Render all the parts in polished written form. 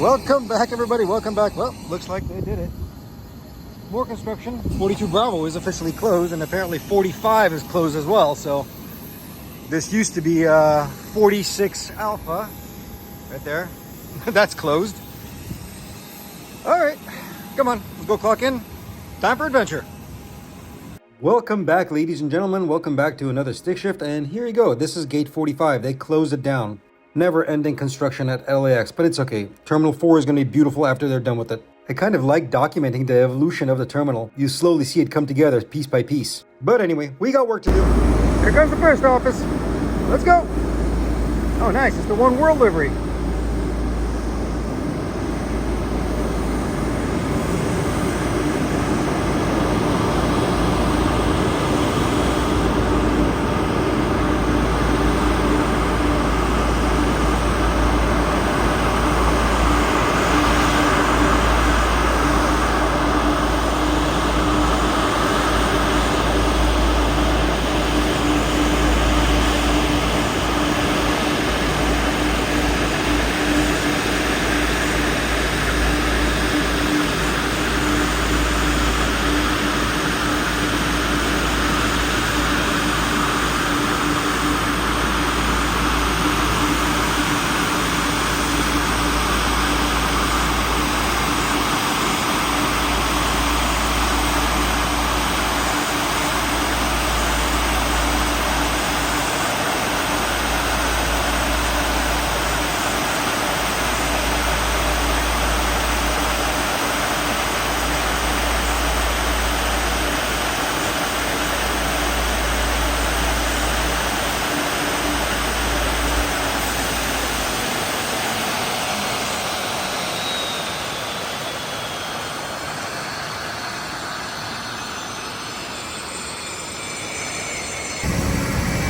Welcome back, everybody. Welcome back. Well, looks like they did it. More construction. 42 Bravo is officially closed, and apparently 45 is closed as well. So this used to be 46 Alpha right there. That's closed. All right, come on, let's go clock in. Time for adventure. Welcome back, ladies and gentlemen. Welcome back to another stick shift. And here you go. This is gate 45. They closed it down. Never-ending construction at LAX, but it's okay. Terminal 4 is going to be beautiful after they're done with it. I kind of like documenting the evolution of the terminal. You slowly see it come together piece by piece. But anyway, we got work to do. Here comes the first office. Let's go. Oh, nice. It's the One World livery.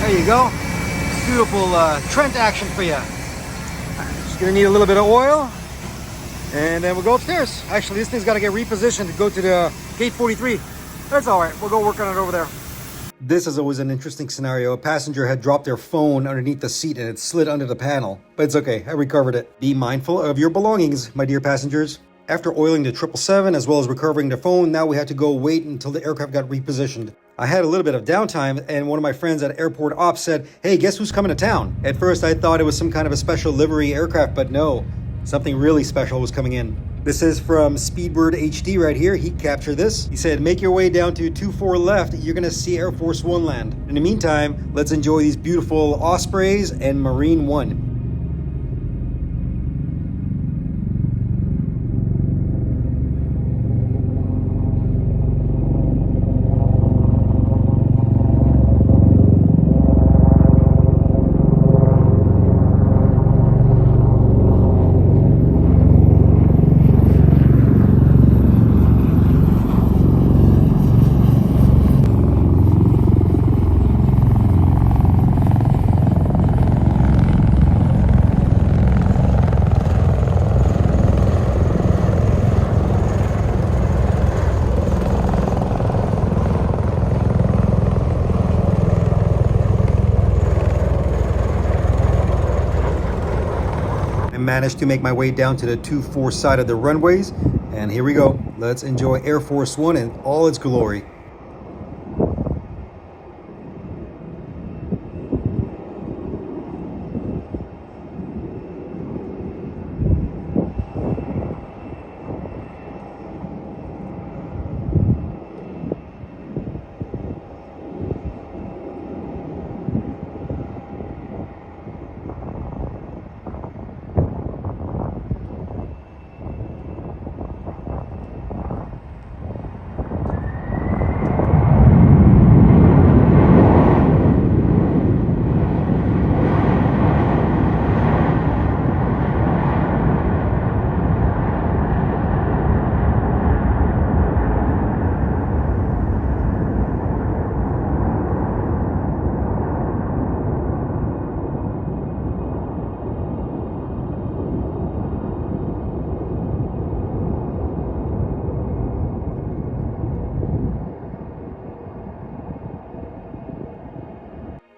There you go. Beautiful Trent action for you. Just gonna need a little bit of oil, and then we'll go upstairs. Actually, this thing's got to get repositioned to go to the gate 43. That's all right. We'll go work on it over there. This is always an interesting scenario. A passenger had dropped their phone underneath the seat and it slid under the panel. But it's okay. I recovered it. Be mindful of your belongings, my dear passengers. After oiling the 777 as well as recovering the phone, now we had to go wait until the aircraft got repositioned. I had a little bit of downtime, and one of my friends at Airport Ops said, "Hey, guess who's coming to town?" At first I thought it was some kind of a special livery aircraft, but no, something really special was coming in. This is from Speedbird HD right here. He captured this. He said, "Make your way down to 24 left. You're going to see Air Force One land. In the meantime, let's enjoy these beautiful Ospreys and Marine One." Managed to make my way down to the 2-4 side of the runways, and here we go. Let's enjoy Air Force One in all its glory.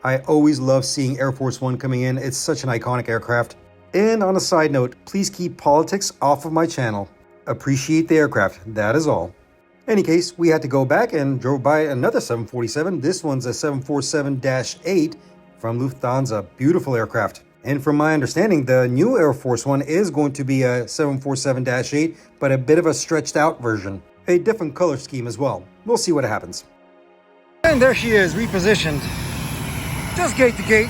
I always love seeing Air Force One coming in. It's such an iconic aircraft. And on a side note, please keep politics off of my channel. Appreciate the aircraft, that is all. Any case, we had to go back and drove by another 747. This one's a 747-8 from Lufthansa. Beautiful aircraft. And from my understanding, the new Air Force One is going to be a 747-8, but a bit of a stretched out version. A different color scheme as well. We'll see what happens. And there she is, repositioned. Just gate to gate.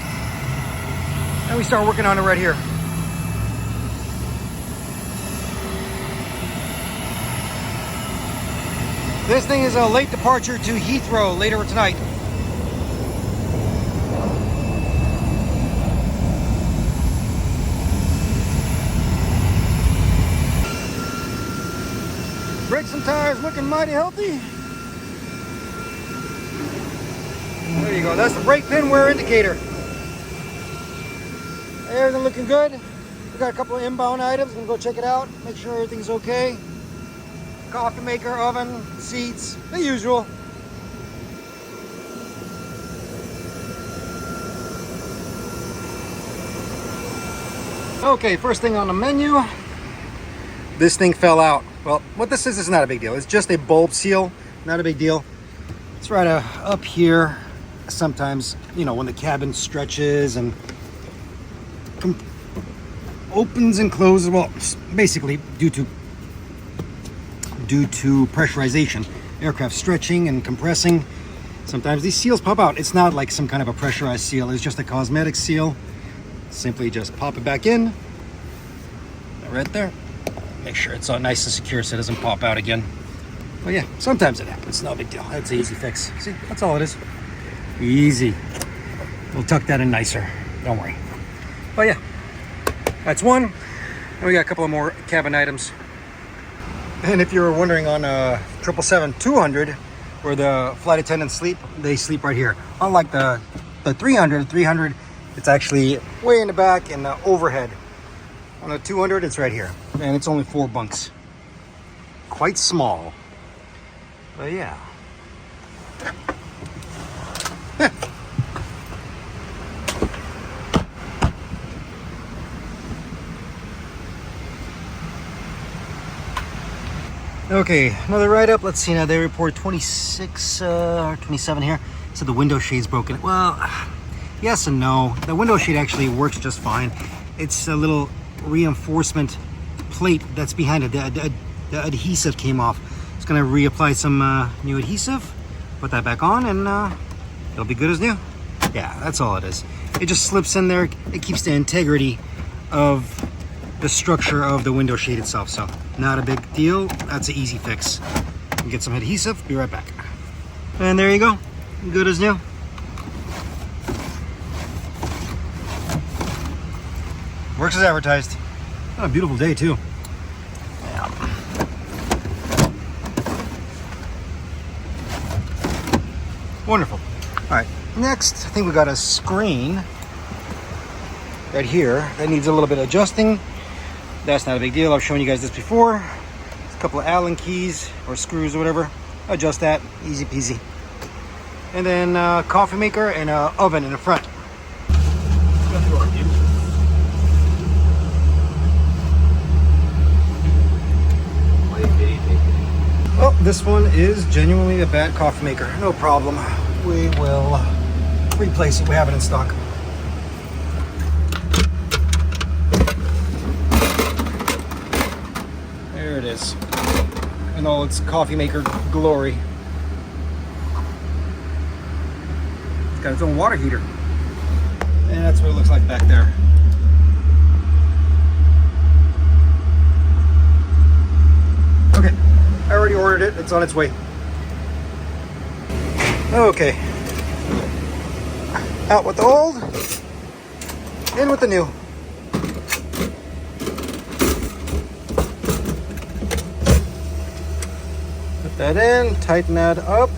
And we start working on it right here. This thing is a late departure to Heathrow later tonight. Brakes and tires looking mighty healthy. There you go, that's the brake pin wear indicator. Everything looking good. We got a couple of inbound items. I'm gonna go check it out, make sure everything's okay. Coffee maker, oven, seats, the usual. Okay, first thing on the menu. This thing fell out. Well, what this is not a big deal. It's just a bulb seal, not a big deal. It's right up here. Sometimes, you know, when the cabin stretches and opens and closes, well, basically due to pressurization, aircraft stretching and compressing, sometimes these seals pop out. It's not like some kind of a pressurized seal, it's just a cosmetic seal. Simply just pop it back in, right there. Make sure it's all nice and secure so it doesn't pop out again. But yeah, sometimes it happens, no big deal. That's an easy fix. See, that's all it is. Easy. We'll tuck that in nicer, don't worry. But yeah, that's one. And we got a couple of more cabin items. And if you were wondering on 777-200, where the flight attendants sleep, they sleep right here. Unlike the 300, it's actually way in the back in the overhead. On the 200, it's right here. And it's only 4 bunks. Quite small. But yeah. Okay, another write-up. Let's see now. They report 26 or 27 here. So the window shade's broken. Well, yes and no. The window shade actually works just fine. It's a little reinforcement plate that's behind it. The adhesive came off. It's gonna reapply some new adhesive, put that back on, and it'll be good as new. Yeah, that's all it is. It just slips in there. It keeps the integrity of the structure of the window shade itself, so not a big deal. That's an easy fix. Get some adhesive, be right back. And there you go, good as new. Works as advertised. What a beautiful day too. Yeah. Wonderful. All right, next, I think we got a screen right here that needs a little bit of adjusting. That's not a big deal. I've shown you guys this before. It's a couple of Allen keys or screws or whatever. Adjust that, easy peasy. And then coffee maker and an oven in the front. Oh, this one is genuinely a bad coffee maker. No problem. We will replace it. We have it in stock. There it is. In all its coffee maker glory. It's got its own water heater. And that's what it looks like back there. Okay, I already ordered it. It's on its way. Okay. Out with the old, in with the new. Put that in, tighten that up.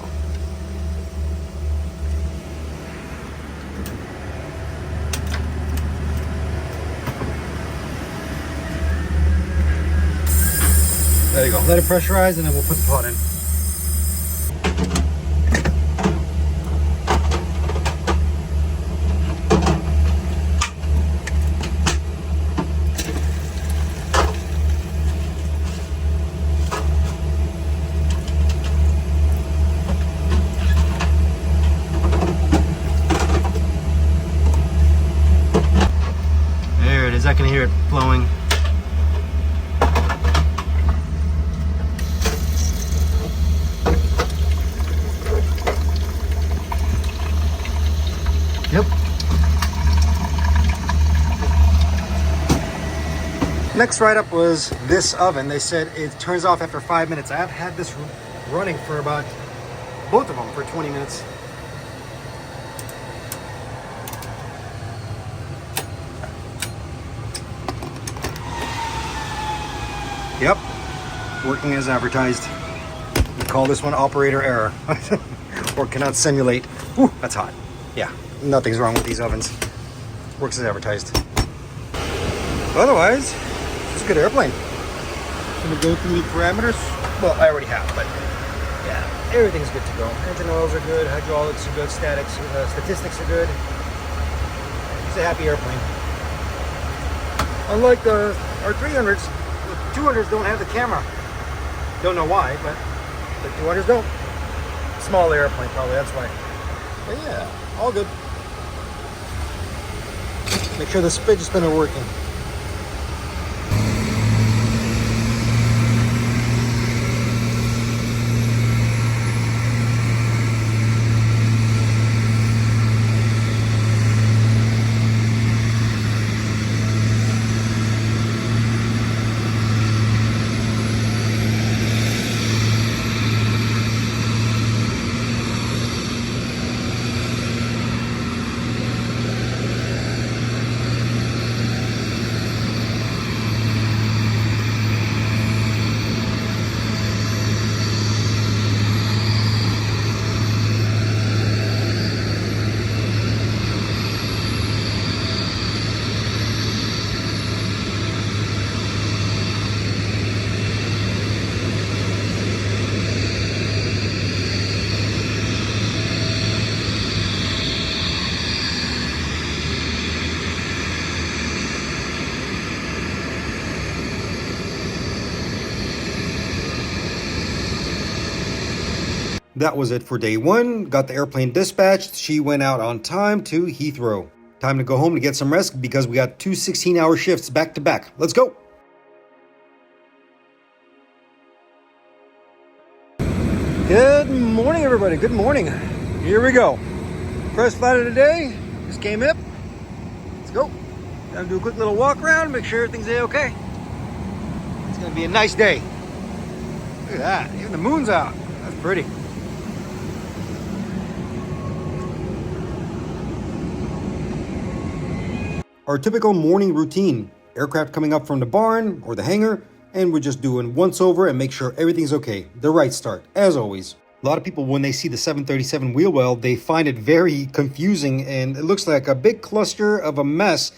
There you go. Let it pressurize and then we'll put the pot in. next write-up was this oven. They said it turns off after 5 minutes. I've had this running for about, both of them, for 20 minutes. Yep, working as advertised. We call this one operator error. Or cannot simulate. Whew, that's hot. Yeah, nothing's wrong with these ovens. Works as advertised. Otherwise, it's a good airplane. Gonna go through the parameters. Well, I already have, but yeah, everything's good to go. Engine oils are good, hydraulics are good, statics, statistics are good. It's a happy airplane. Unlike our 300s, the 200s don't have the camera. Don't know why, but the 200s don't. Small airplane, probably, that's why. But yeah, all good. Make sure the fidget spinner working. That was it for day one. Got the airplane dispatched. She went out on time to Heathrow. Time to go home to get some rest because we got two 16-hour shifts back to back. Let's go. Good morning, everybody. Good morning. Here we go. First flight of the day. Just came up. Let's go. Gonna do a quick little walk around, make sure everything's okay. It's gonna be a nice day. Look at that. Even the moon's out. That's pretty. Our typical morning routine. Aircraft coming up from the barn or the hangar, and we're just doing once over and make sure everything's okay. The right start, as always. A lot of people, when they see the 737 wheel well, they find it very confusing and it looks like a big cluster of a mess.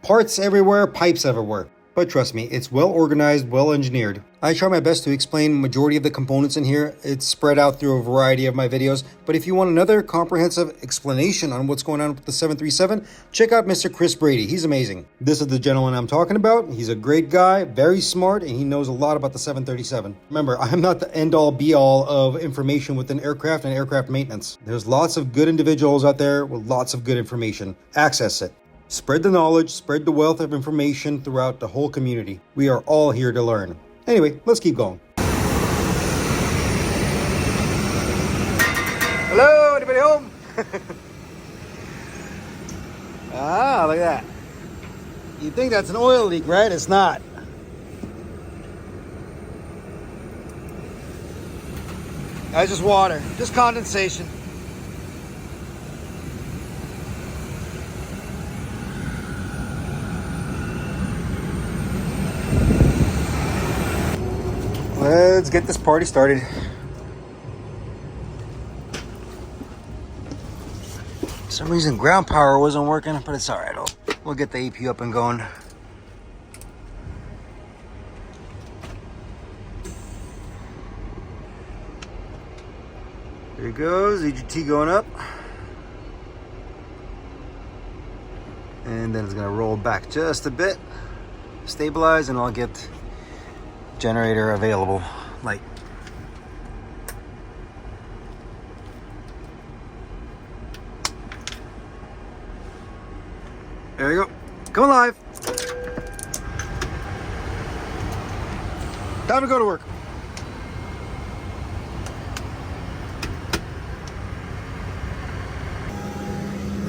Parts everywhere, pipes everywhere. But trust me, it's well organized, well engineered. I try my best to explain the majority of the components in here. It's spread out through a variety of my videos. But if you want another comprehensive explanation on what's going on with the 737, check out Mr. Chris Brady. He's amazing. This is the gentleman I'm talking about. He's a great guy, very smart, and he knows a lot about the 737. Remember, I'm not the end-all be-all of information within aircraft and aircraft maintenance. There's lots of good individuals out there with lots of good information. Access it. Spread the knowledge, spread the wealth of information throughout the whole community. We are all here to learn. Anyway, let's keep going. Hello, anybody home? Ah, look at that. You think that's an oil leak, right? It's not. That's just water, just condensation. Let's get this party started. For some reason ground power wasn't working, but it's all right. We'll get the AP up and going. There it goes, EGT going up. And then it's gonna roll back just a bit, stabilize, and I'll get generator available light. There you go. Come alive. Time to go to work.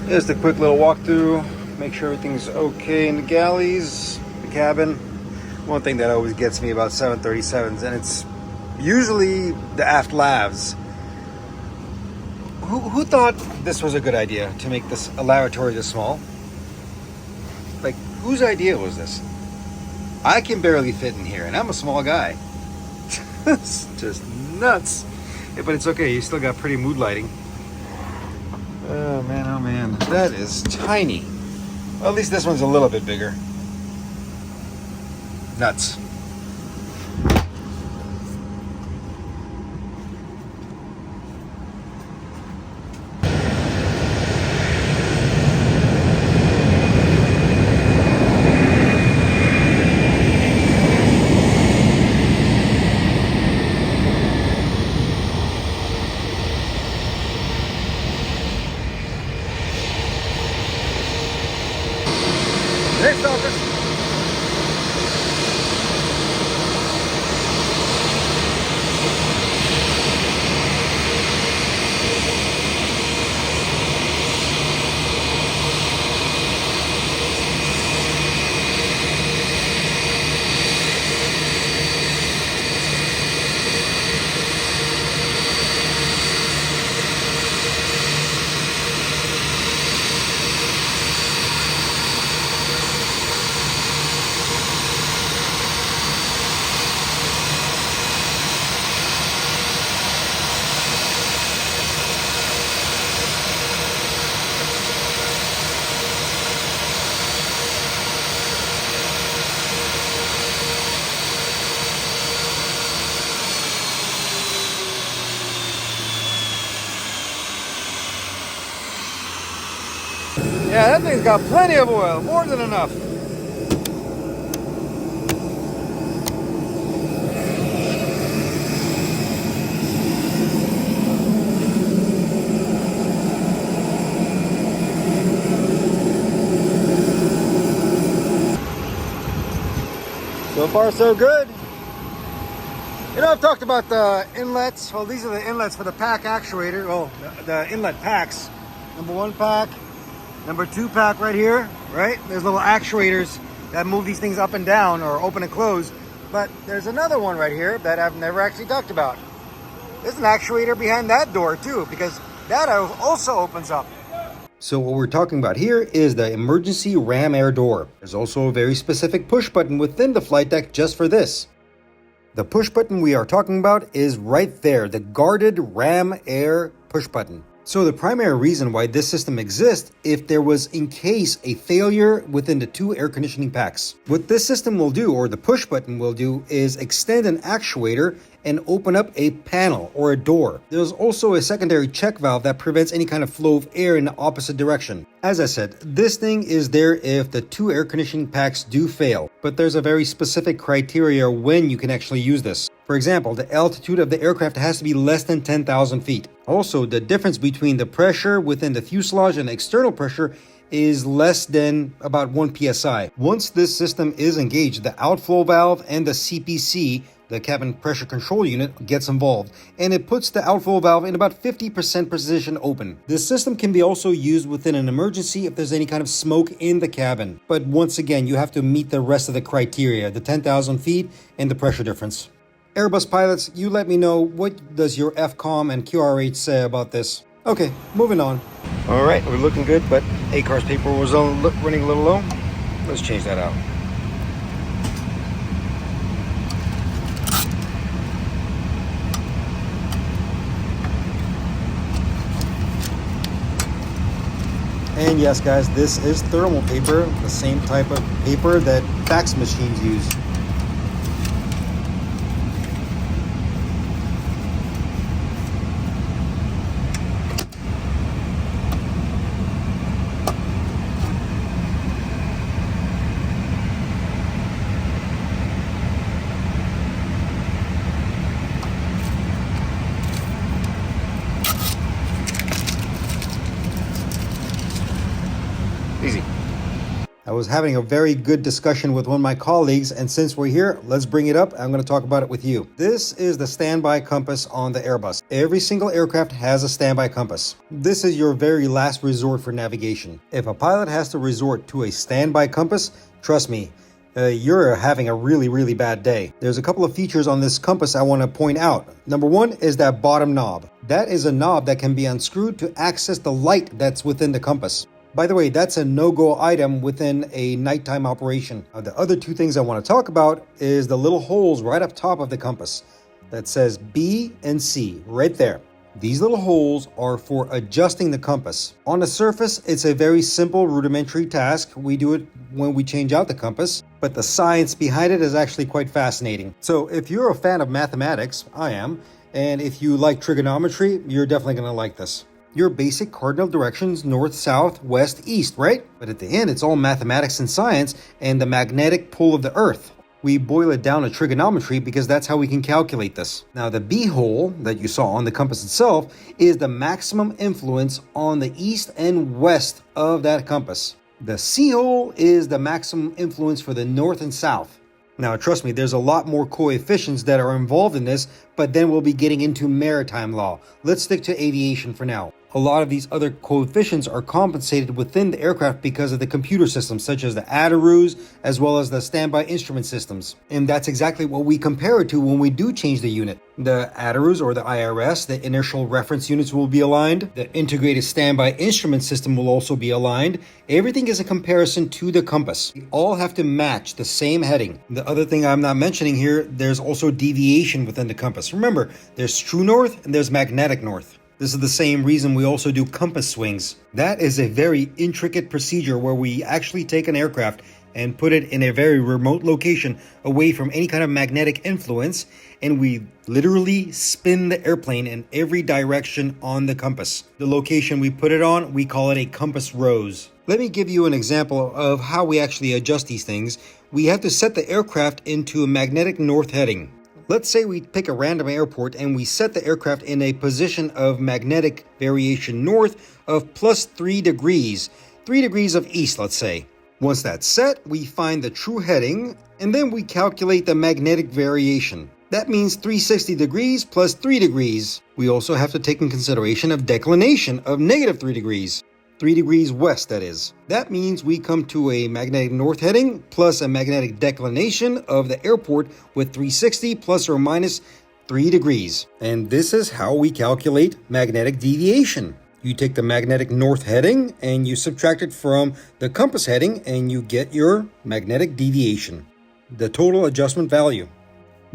Just a quick little walkthrough. Make sure everything's okay in the galleys, the cabin. One thing that always gets me about 737s, and it's usually the aft lavs. Who thought this was a good idea to make this lavatory this small? Like, whose idea was this? I can barely fit in here, and I'm a small guy. It's just nuts. Yeah, but it's okay, you still got pretty mood lighting. Oh man, that is tiny. Well, at least this one's a little bit bigger. Nuts. Next office. Yeah, that thing's got plenty of oil, more than enough. So far, so good. You know, I've talked about the inlets. Well, these are the inlets for the pack actuator. Oh, the inlet packs. Number 1 pack. Number 2 pack right here, right? There's little actuators that move these things up and down or open and close. But there's another one right here that I've never actually talked about. There's an actuator behind that door too, because that also opens up. So what we're talking about here is the emergency ram air door. There's also a very specific push button within the flight deck just for this. The push button we are talking about is right there, the guarded ram air push button. So the primary reason why this system exists if there was in case a failure within the 2 air conditioning packs. What this system will do, or the push button will do, is extend an actuator and open up a panel or a door. There's also a secondary check valve that prevents any kind of flow of air in the opposite direction. As I said, this thing is there if the 2 air conditioning packs do fail, but there's a very specific criteria when you can actually use this. For example, the altitude of the aircraft has to be less than 10,000 feet. Also, the difference between the pressure within the fuselage and the external pressure is less than about 1 psi. Once this system is engaged, the outflow valve and the CPC, the cabin pressure control unit, gets involved, and it puts the outflow valve in about 50% position open. This system can be also used within an emergency if there's any kind of smoke in the cabin. But once again, you have to meet the rest of the criteria, the 10,000 feet and the pressure difference. Airbus pilots, you let me know, what does your FCOM and QRH say about this? Okay, moving on. All right, we're looking good, but ACAR's paper was running a little low. Let's change that out. And yes, guys, this is thermal paper, the same type of paper that fax machines use. Easy. I was having a very good discussion with one of my colleagues, and since we're here, let's bring it up. I'm going to talk about it with you. This is the standby compass on the Airbus. Every single aircraft has a standby compass. This is your very last resort for navigation. If a pilot has to resort to a standby compass, trust me, you're having a really bad day. There's a couple of features on this compass I want to point out. Number one is that bottom knob. That is a knob that can be unscrewed to access the light that's within the compass. By the way, that's a no-go item within a nighttime operation. The other two things I want to talk about is the little holes right up top of the compass that says B and C right there. These little holes are for adjusting the compass. On the surface, it's a very simple rudimentary task. We do it when we change out the compass, but the science behind it is actually quite fascinating. So if you're a fan of mathematics, I am, and if you like trigonometry, you're definitely going to like this. Your basic cardinal directions, north, south, west, east, right? But at the end, it's all mathematics and science and the magnetic pull of the earth. We boil it down to trigonometry because that's how we can calculate this. Now, the B hole that you saw on the compass itself is the maximum influence on the east and west of that compass. The C hole is the maximum influence for the north and south. Now, trust me, there's a lot more coefficients that are involved in this, but then we'll be getting into maritime law. Let's stick to aviation for now. A lot of these other coefficients are compensated within the aircraft because of the computer systems, such as the ADARUs, as well as the standby instrument systems. And that's exactly what we compare it to when we do change the unit. The ADARUs, or the IRS, the inertial reference units, will be aligned. The integrated standby instrument system will also be aligned. Everything is a comparison to the compass. We all have to match the same heading. The other thing I'm not mentioning here, there's also deviation within the compass. Remember, there's true north and there's magnetic north. This is the same reason we also do compass swings. That is a very intricate procedure where we actually take an aircraft and put it in a very remote location away from any kind of magnetic influence, and we literally spin the airplane in every direction on the compass. The location we put it on, we call it a compass rose. Let me give you an example of how we actually adjust these things. We have to set the aircraft into a magnetic north heading. Let's say we pick a random airport and we set the aircraft in a position of magnetic variation north of plus 3 degrees, 3 degrees of east, let's say. Once that's set, we find the true heading, and then we calculate the magnetic variation. That means 360 degrees plus 3 degrees. We also have to take in consideration of declination of negative 3 degrees. 3 degrees west, that is. That means we come to a magnetic north heading plus a magnetic declination of the airport with 360 plus or minus 3 degrees. And this is how we calculate magnetic deviation. You take the magnetic north heading and you subtract it from the compass heading and you get your magnetic deviation, the total adjustment value.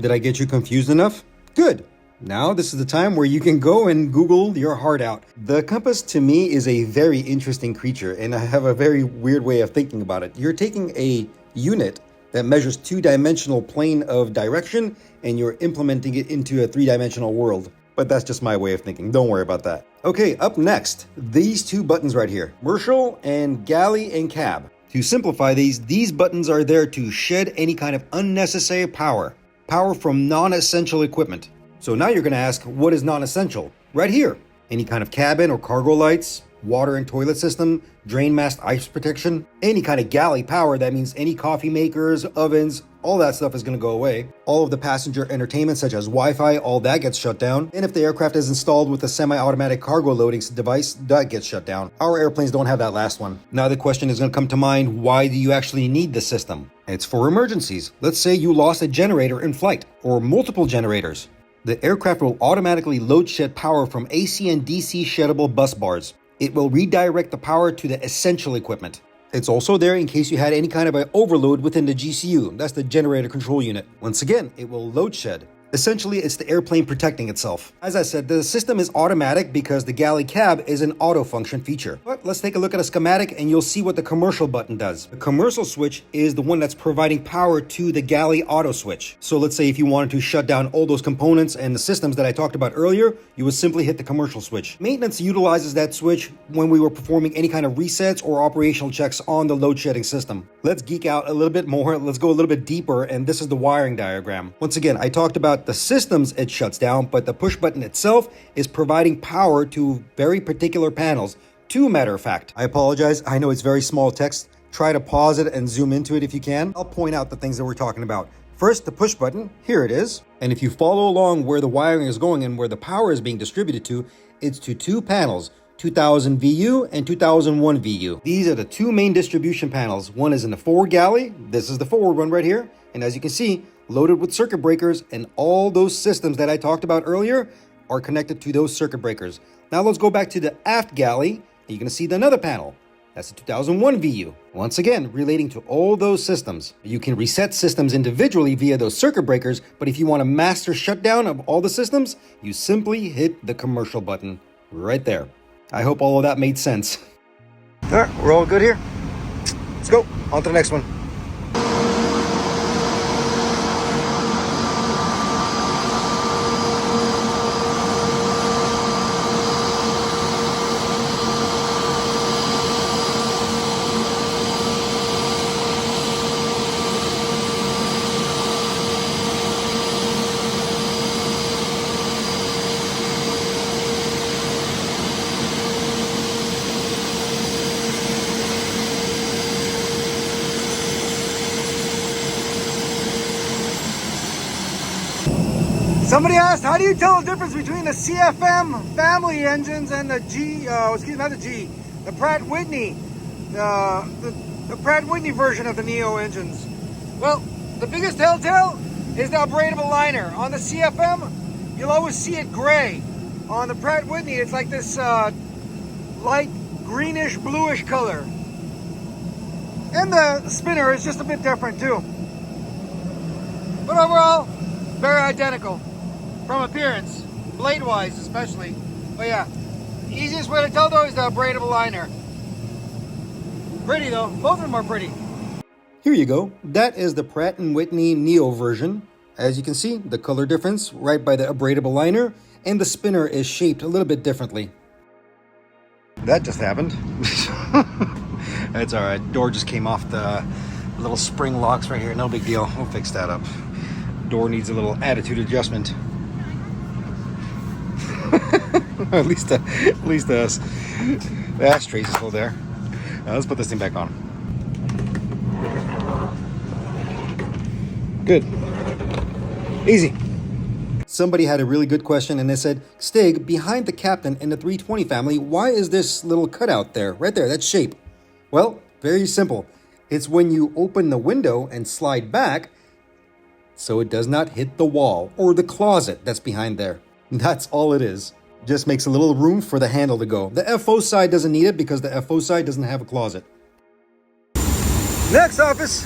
Did I get you confused enough? Good. Now this is the time where you can go and Google your heart out. The compass to me is a very interesting creature, and I have a very weird way of thinking about it. You're taking a unit that measures two-dimensional plane of direction and you're implementing it into a three-dimensional world. But that's just my way of thinking. Don't worry about that. Okay, up next, these two buttons right here, commercial and galley and cab. To simplify these buttons are there to shed any kind of unnecessary power from non-essential equipment. So now you're going to ask, what is non-essential? Right here. Any kind of cabin or cargo lights, water and toilet system, drain mast ice protection, any kind of galley power. That means any coffee makers, ovens, all that stuff is going to go away. All of the passenger entertainment such as Wi-Fi, all that gets shut down. And if the aircraft is installed with a semi-automatic cargo loading device, that gets shut down. Our airplanes don't have that last one. Now the question is going to come to mind, why do you actually need this system? It's for emergencies. Let's say you lost a generator in flight or multiple generators. The aircraft will automatically load shed power from AC and DC sheddable bus bars. It will redirect the power to the essential equipment. It's also there in case you had any kind of an overload within the GCU. That's the generator control unit. Once again, it will load shed. Essentially, it's the airplane protecting itself. As I said, the system is automatic because the galley cab is an auto function feature. But let's take a look at a schematic and you'll see what the commercial button does. The commercial switch is the one that's providing power to the galley auto switch. So let's say if you wanted to shut down all those components and the systems that I talked about earlier, you would simply hit the commercial switch. Maintenance utilizes that switch when we were performing any kind of resets or operational checks on the load shedding system. Let's geek out a little bit more. Let's go a little bit deeper, and this is the wiring diagram. Once again, I talked about the systems it shuts down, but the push button itself is providing power to very particular panels. Two, matter of fact. I apologize. I know it's very small text. Try to pause it and zoom into it if you can. I'll point out the things that we're talking about. First, the push button. Here it is. And if you follow along where the wiring is going and where the power is being distributed to, it's to two panels. 2000 VU and 2001 VU. These are the two main distribution panels. One is in the forward galley. This is the forward one right here. And as you can see, loaded with circuit breakers, and all those systems that I talked about earlier are connected to those circuit breakers. Now let's go back to the aft galley, and you're going to see another panel. That's the 2001 VU. Once again, relating to all those systems. You can reset systems individually via those circuit breakers, but if you want a master shutdown of all the systems, you simply hit the commercial button right there. I hope all of that made sense. All right, we're all good here. Let's go on to the next one. Somebody asked, how do you tell the difference between the CFM family engines and the the Pratt Whitney, the Pratt Whitney version of the Neo engines? Well, the biggest telltale is the abradable liner. On the CFM, you'll always see it gray. On the Pratt Whitney, it's like this light greenish, bluish color. And the spinner is just a bit different too. But overall, very identical. From appearance, blade-wise especially. But yeah, the easiest way to tell though is the abradable liner. Pretty though, both of them are pretty. Here you go, that is the Pratt & Whitney Neo version. As you can see, the color difference right by the abradable liner, and the spinner is shaped a little bit differently. That just happened. That's alright, door just came off the little spring locks right here, no big deal, we'll fix that up. Door needs a little attitude adjustment. at least us. The ashtrays is still there. Now let's put this thing back on. Good. Easy. Somebody had a really good question and they said, Stig, behind the captain in the 320 family, why is this little cutout there? Right there, that shape. Well, very simple. It's when you open the window and slide back so it does not hit the wall or the closet that's behind there. That's all it is. Just makes a little room for the handle to go. The FO side doesn't need it because the FO side doesn't have a closet. Next office.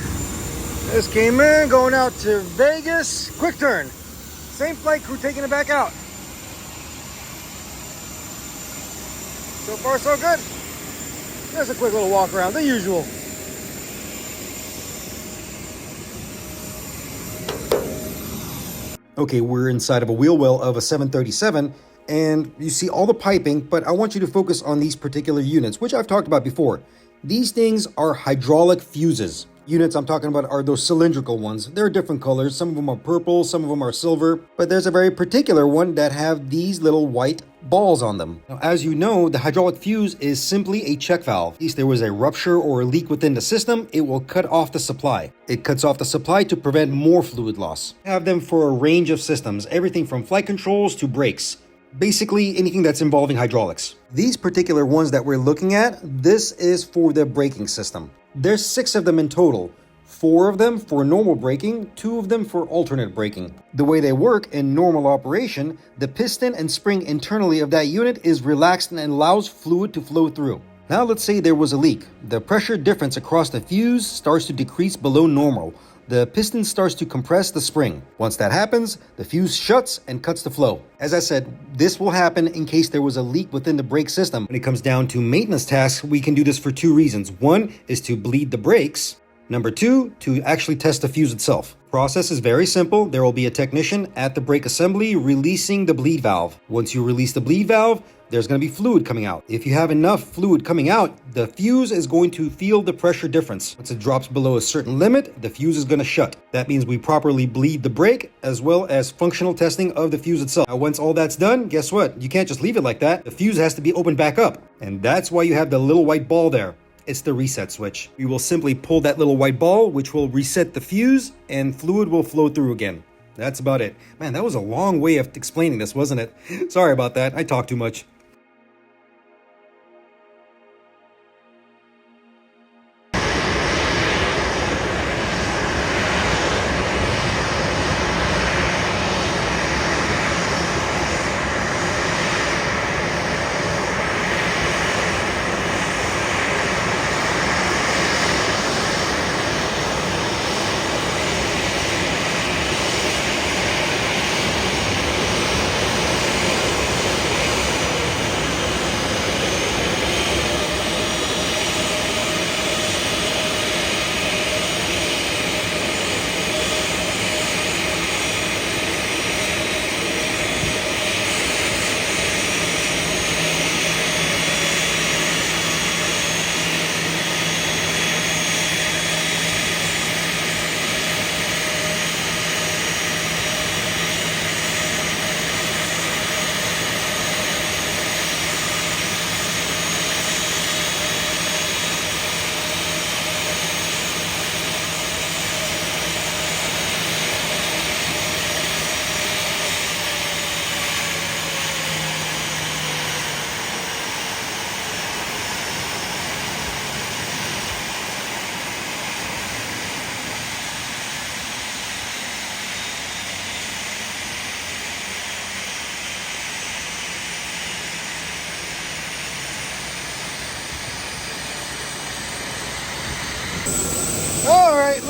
This came in, going out to Vegas. Quick turn. Same flight crew taking it back out. So far so good. Just a quick little walk around, the usual. Okay, we're inside of a wheel well of a 737, and you see all the piping, but I want you to focus on these particular units, which I've talked about before. These things are hydraulic fuses. Units I'm talking about are those cylindrical ones. They're different colors. Some of them are purple, some of them are silver, but there's a very particular one that have these little white balls on them. Now, as you know, the hydraulic fuse is simply a check valve. If there was a rupture or a leak within the system, it will cut off the supply. It cuts off the supply to prevent more fluid loss. I have them for a range of systems, everything from flight controls to brakes. Basically anything that's involving hydraulics. These particular ones that we're looking at, this is for the braking system. There's 6 of them in total. 4 of them for normal braking, 2 of them for alternate braking. The way they work in normal operation, the piston and spring internally of that unit is relaxed and allows fluid to flow through. Now let's say there was a leak. The pressure difference across the fuse starts to decrease below normal. The piston starts to compress the spring. Once that happens, the fuse shuts and cuts the flow. As I said, this will happen in case there was a leak within the brake system. When it comes down to maintenance tasks, we can do this for 2 reasons. 1 is to bleed the brakes. Number 2, to actually test the fuse itself. Process is very simple. There will be a technician at the brake assembly releasing the bleed valve. Once you release the bleed valve, there's going to be fluid coming out. If you have enough fluid coming out, the fuse is going to feel the pressure difference. Once it drops below a certain limit, the fuse is going to shut. That means we properly bleed the brake as well as functional testing of the fuse itself. Now, once all that's done, guess what? You can't just leave it like that. The fuse has to be opened back up. And that's why you have the little white ball there. It's the reset switch. We will simply pull that little white ball, which will reset the fuse, and fluid will flow through again. That's about it. Man, that was a long way of explaining this, wasn't it? Sorry about that. I talk too much.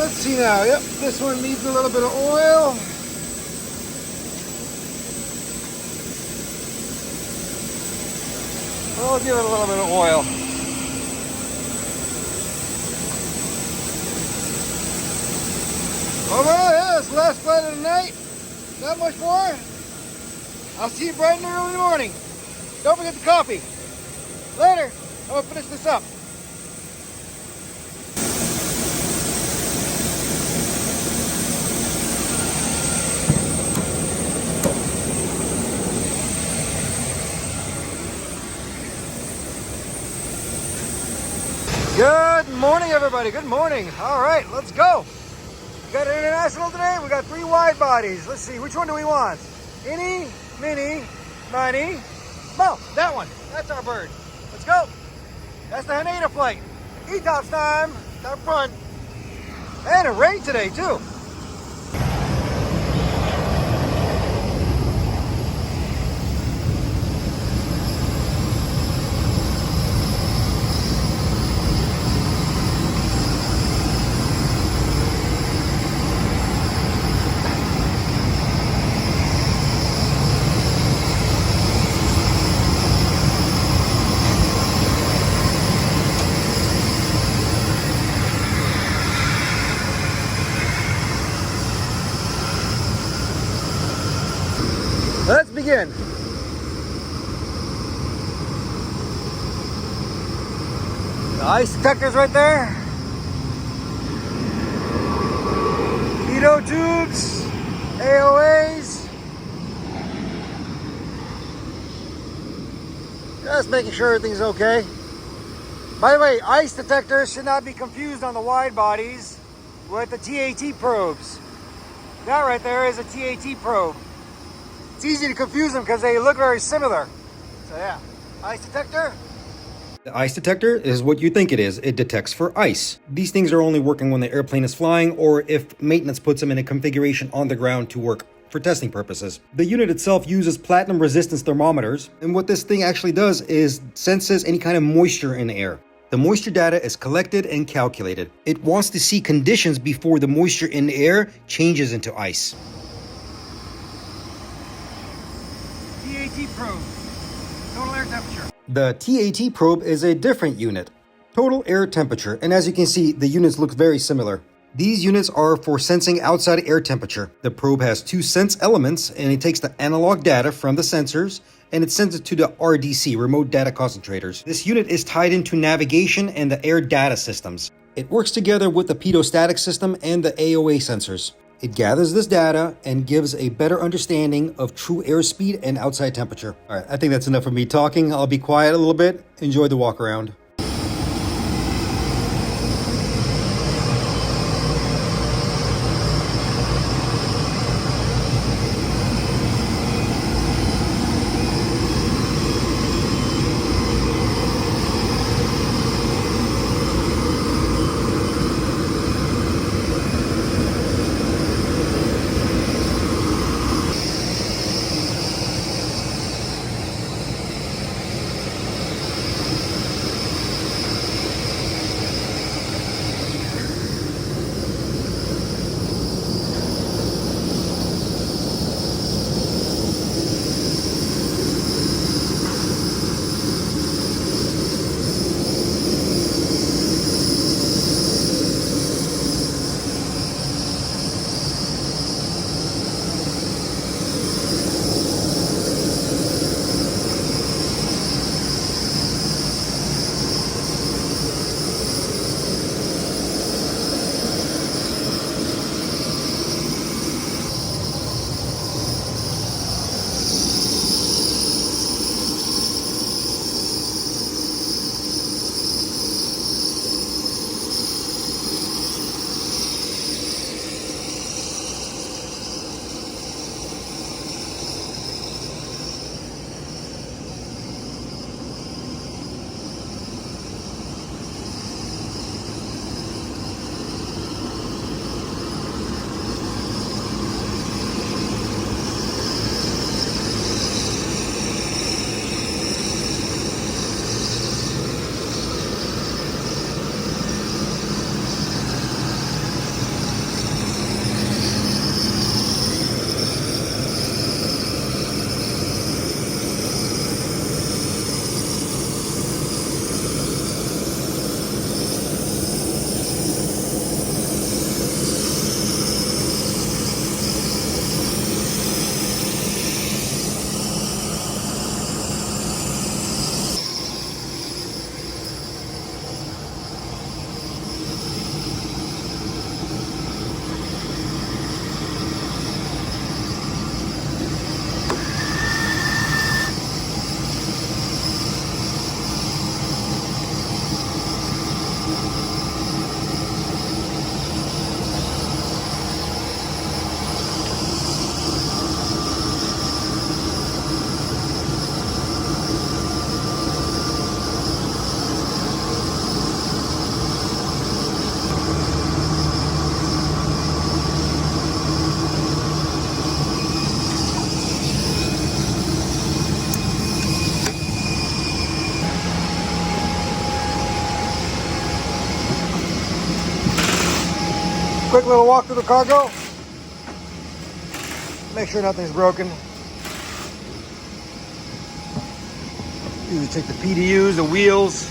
Let's see now. Yep, this one needs a little bit of oil. We'll give it a little bit of oil. Oh well, yeah, it's the last flight of the night. Not much more. I'll see you bright and early in the morning. Don't forget the coffee. Later. I'm gonna finish this up. Good morning, everybody. Good morning. All right, let's go. We got an international today. We got 3 wide bodies. Let's see, which one do we want? Innie, mini, mini. Well, that one. That's our bird. Let's go. That's the Haneda flight. E-tops time. Down front. And it rained today, too. Let's begin. The ice detectors right there. Pitot tubes, AOAs. Just making sure everything's okay. By the way, ice detectors should not be confused on the wide bodies with the TAT probes. That right there is a TAT probe. It's easy to confuse them because they look very similar. So yeah, ice detector. The ice detector is what you think it is. It detects for ice. These things are only working when the airplane is flying or if maintenance puts them in a configuration on the ground to work for testing purposes. The unit itself uses platinum resistance thermometers, and what this thing actually does is senses any kind of moisture in the air. The moisture data is collected and calculated. It wants to see conditions before the moisture in the air changes into ice. TAT probe, total air temperature. The TAT probe is a different unit, total air temperature, and as you can see, the units look very similar. These units are for sensing outside air temperature. The probe has 2 sense elements, and it takes the analog data from the sensors and it sends it to the RDC, remote data concentrators. This unit is tied into navigation and the air data systems. It works together with the pitot system and the AOA sensors. It gathers this data and gives a better understanding of true airspeed and outside temperature. All right, I think that's enough of me talking. I'll be quiet a little bit. Enjoy the walk around. Quick little walk through the cargo. Make sure nothing's broken. You check the PDUs, the wheels,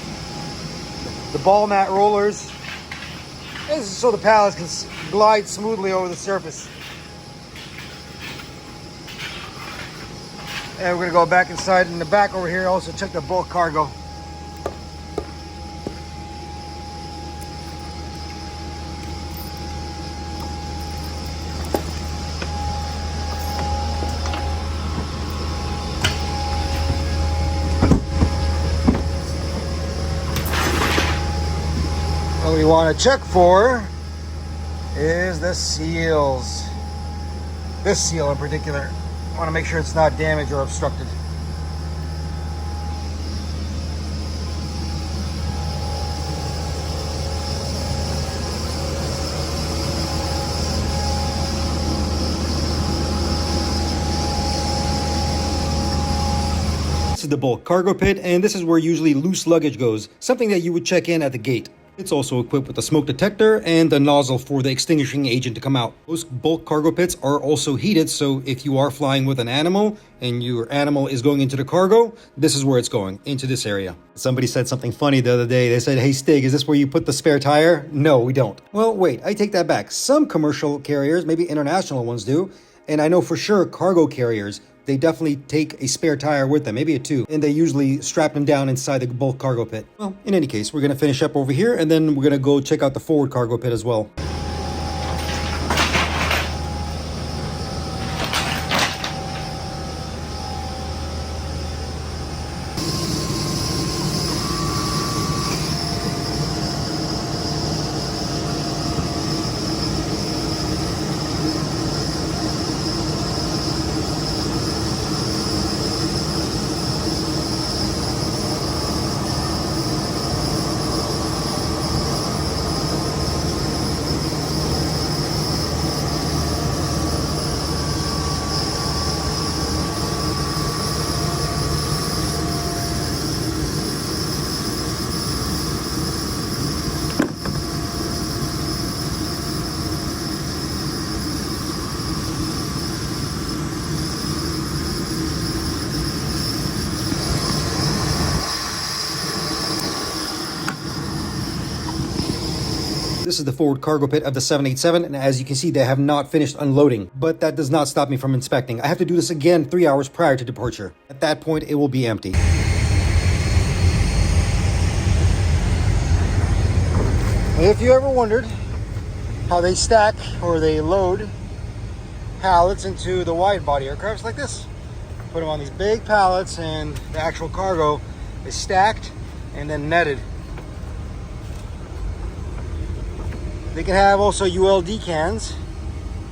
the ball mat rollers. This is so the pallets can glide smoothly over the surface. And we're gonna go back inside in the back over here, also check the bulk cargo. What we want to check for is the seals. This seal in particular. I want to make sure it's not damaged or obstructed. This is the bulk cargo pit, and this is where usually loose luggage goes, something that you would check in at the gate. It's also equipped with a smoke detector and a nozzle for the extinguishing agent to come out. Most bulk cargo pits are also heated, so if you are flying with an animal and your animal is going into the cargo, this is where it's going, into this area. Somebody said something funny the other day. They said, "Hey Stig, is this where you put the spare tire?" No, we don't. Well, wait, I take that back. Some commercial carriers, maybe international ones do, and I know for sure cargo carriers, they definitely take a spare tire with them, maybe a two, and they usually strap them down inside the bulk cargo pit. Well, in any case, we're gonna finish up over here, and then we're gonna go check out the forward cargo pit as well. This is the forward cargo pit of the 787, and as you can see, they have not finished unloading, but that does not stop me from inspecting. I have to do this again 3 hours prior to departure. At that point, it will be empty. If you ever wondered how they stack or they load pallets into the wide-body aircrafts like this, put them on these big pallets, and the actual cargo is stacked and then netted. They can have also ULD cans.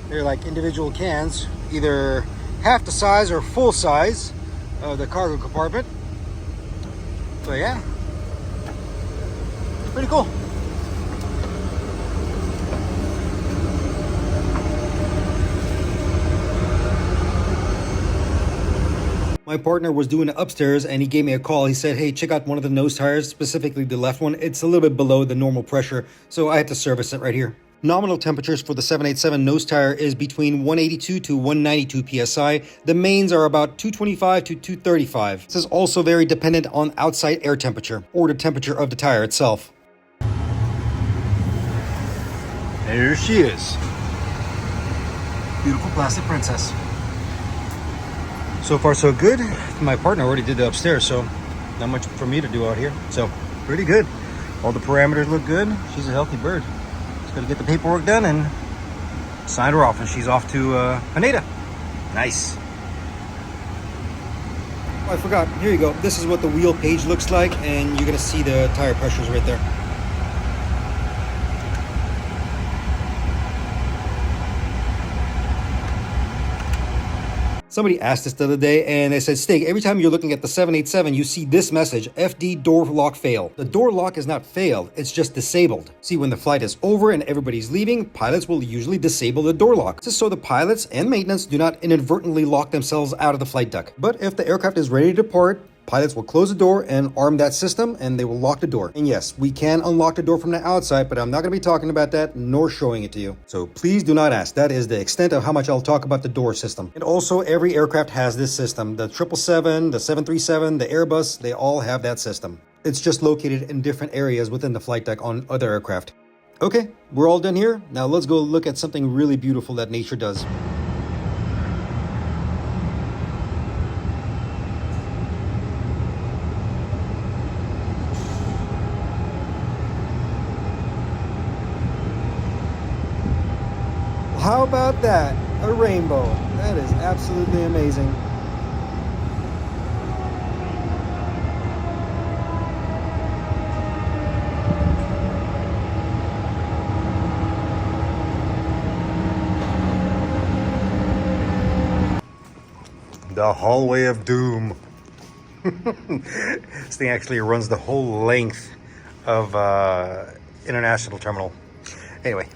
They're like individual cans, either half the size or full size of the cargo compartment. So yeah, pretty cool. My partner was doing it upstairs and he gave me a call. He said, "Hey, check out one of the nose tires, specifically the left one. It's a little bit below the normal pressure, so I had to service it right here." Nominal temperatures for the 787 nose tire is between 182 to 192 psi. The mains are about 225 to 235. This is also very dependent on outside air temperature or the temperature of the tire itself. There she is. Beautiful plastic princess. So far so good. My partner already did the upstairs, so not much for me to do out here. So pretty good. All the parameters look good. She's a healthy bird. Just gotta get the paperwork done and sign her off, and she's off to Haneda. Nice. Oh, I forgot. Here you go. This is what the wheel page looks like, and you're gonna see the tire pressures right there. Somebody asked this the other day and they said, "Stig, every time you're looking at the 787, you see this message, FD door lock failed." The door lock is not failed, it's just disabled. See, when the flight is over and everybody's leaving, pilots will usually disable the door lock. This is so the pilots and maintenance do not inadvertently lock themselves out of the flight deck. But if the aircraft is ready to depart, Pilots will close the door and arm that system, and they will lock the door. And yes, we can unlock the door from the outside, but I'm not going to be talking about that nor showing it to you. So please do not ask. That is the extent of how much I'll talk about the door system. And also, every aircraft has this system. The 777, the 737, the Airbus, they all have that system. It's just located in different areas within the flight deck on other aircraft. Okay, we're all done here. Now let's go look at something really beautiful that nature does. How about that? A rainbow. That is absolutely amazing. The hallway of doom. This thing actually runs the whole length of International Terminal. Anyway.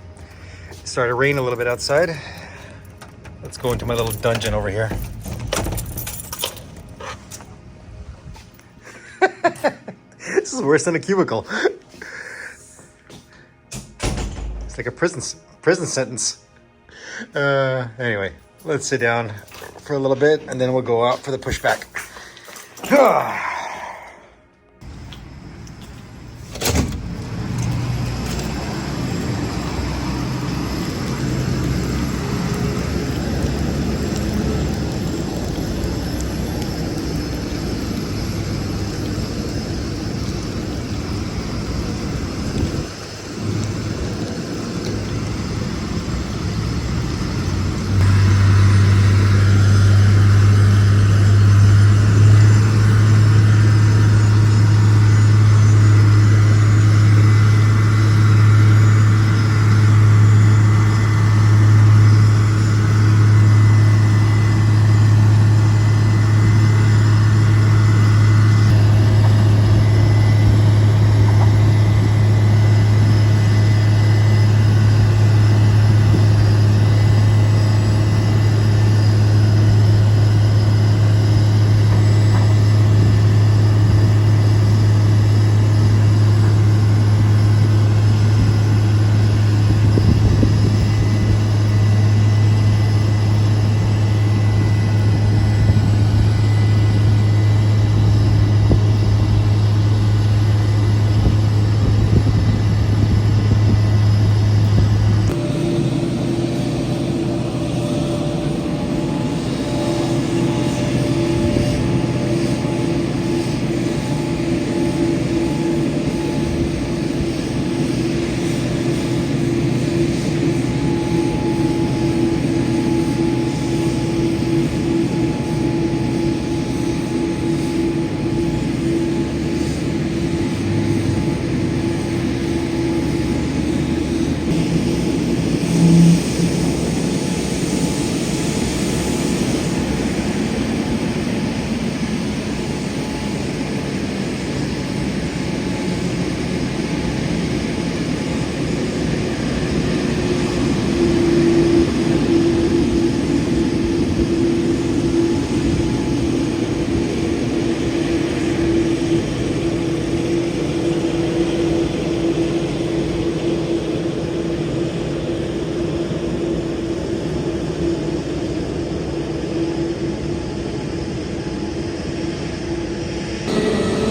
Started to rain a little bit outside. Let's go into my little dungeon over here. This is worse than a cubicle. It's like a prison sentence. Anyway, let's sit down for a little bit and then we'll go out for the pushback.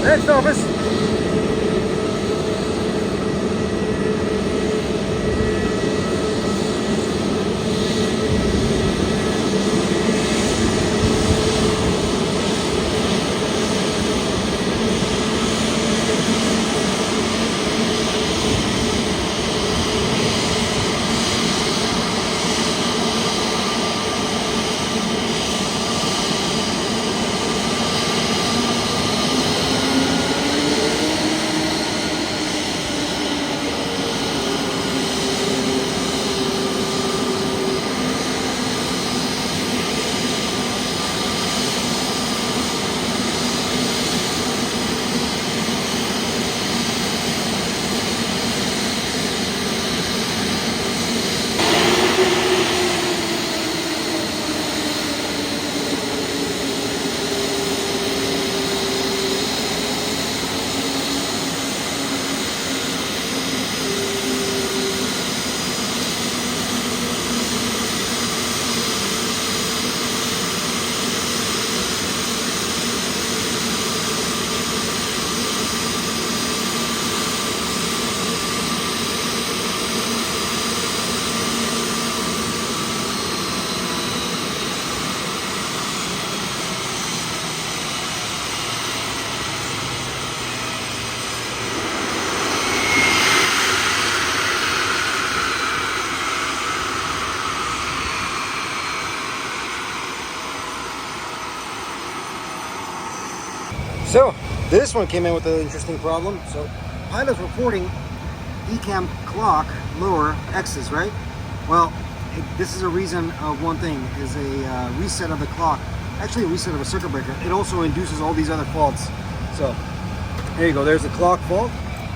Next office. So this one came in with an interesting problem. So pilot's reporting ECAM clock lower X's, right? Well, this is a reason of one thing, is a reset of the clock. Actually a reset of a circuit breaker. It also induces all these other faults. So there you go, there's the clock fault.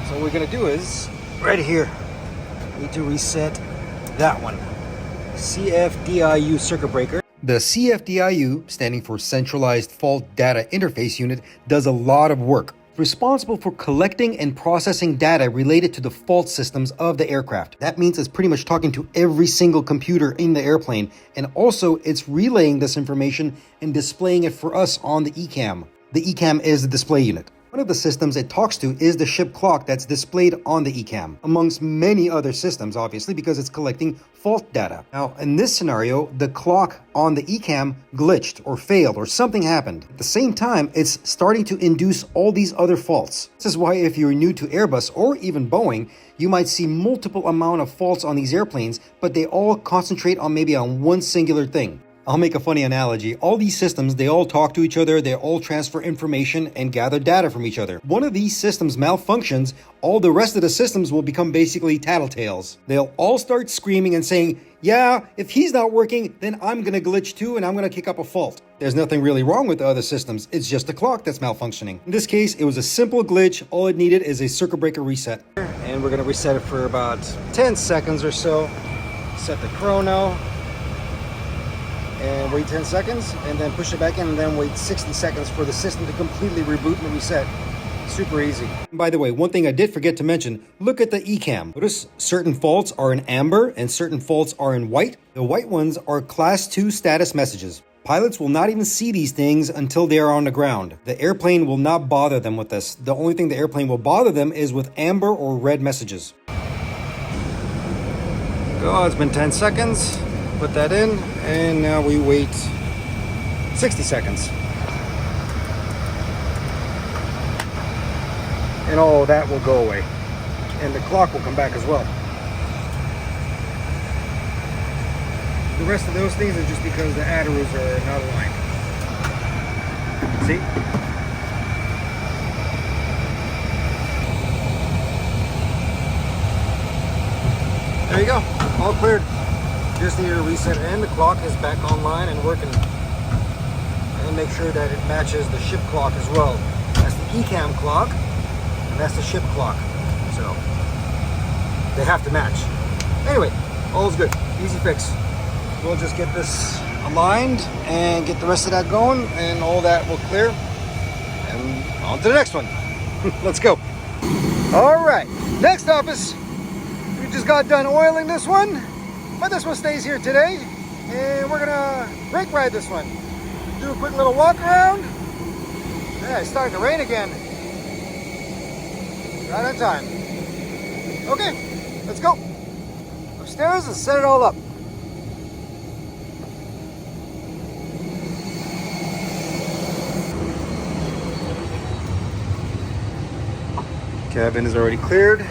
So what we're gonna do is, right here, need to reset that one. CFDIU circuit breaker. The CFDIU, standing for Centralized Fault Data Interface Unit, does a lot of work. It's responsible for collecting and processing data related to the fault systems of the aircraft. That means it's pretty much talking to every single computer in the airplane, and also it's relaying this information and displaying it for us on the ECAM. The ECAM is the display unit. One of the systems it talks to is the ship clock that's displayed on the ECAM, amongst many other systems, obviously, because it's collecting fault data. Now, in this scenario, the clock on the ECAM glitched or failed or something happened. At the same time, it's starting to induce all these other faults. This is why if you're new to Airbus or even Boeing, you might see multiple amount of faults on these airplanes, but they all concentrate on maybe on one singular thing. I'll make a funny analogy. All these systems, they all talk to each other, they all transfer information and gather data from each other. One of these systems malfunctions, all the rest of the systems will become basically tattletales. They'll all start screaming and saying, yeah, if he's not working, then I'm gonna glitch too and I'm gonna kick up a fault. There's nothing really wrong with the other systems, it's just the clock that's malfunctioning. In this case, it was a simple glitch. All it needed is a circuit breaker reset. And we're gonna reset it for about 10 seconds or so. Set the chrono. And wait 10 seconds and then push it back in and then wait 60 seconds for the system to completely reboot and reset. Super easy. By the way, one thing I did forget to mention, look at the ECAM. Notice certain faults are in amber and certain faults are in white. The white ones are class 2 status messages. Pilots will not even see these things until they are on the ground. The airplane will not bother them with this. The only thing the airplane will bother them is with amber or red messages. Oh, it's been 10 seconds. Put that in, and now we wait 60 seconds. And all that will go away. And the clock will come back as well. The rest of those things are just because the adderers are not aligned. See? There you go, all cleared. Just need to reset, and the clock is back online and working. And make sure that it matches the ship clock as well. That's the ECAM clock, and that's the ship clock. So they have to match. Anyway, all's good. Easy fix. We'll just get this aligned and get the rest of that going, and all that will clear. And on to the next one. Let's go. All right, next office. We just got done oiling this one. But this one stays here today, and we're gonna brake ride this one. Do a quick little walk around. Yeah, it's starting to rain again. Right on time. Okay, let's go upstairs and set it all up. Cabin is already cleared.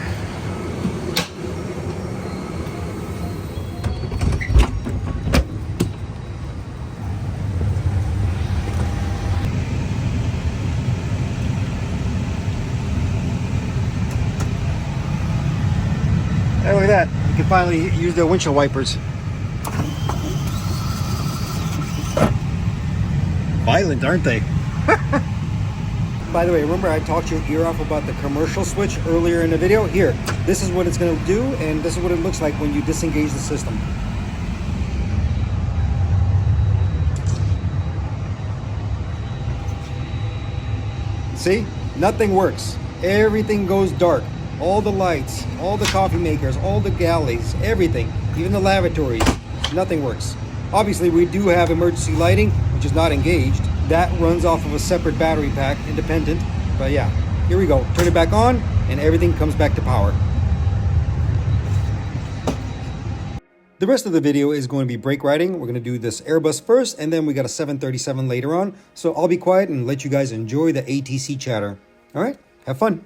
Hey, look at that. You can finally use the windshield wipers. Violent, aren't they? By the way, remember I talked your ear off about the commercial switch earlier in the video? Here, this is what it's going to do, and this is what it looks like when you disengage the system. See? Nothing works. Everything goes dark. All the lights, all the coffee makers, all the galleys, everything, even the lavatories, nothing works. Obviously, we do have emergency lighting, which is not engaged. That runs off of a separate battery pack, independent. But yeah, here we go. Turn it back on, and everything comes back to power. The rest of the video is going to be brake riding. We're going to do this Airbus first, and then we got a 737 later on. So I'll be quiet and let you guys enjoy the ATC chatter. All right, have fun.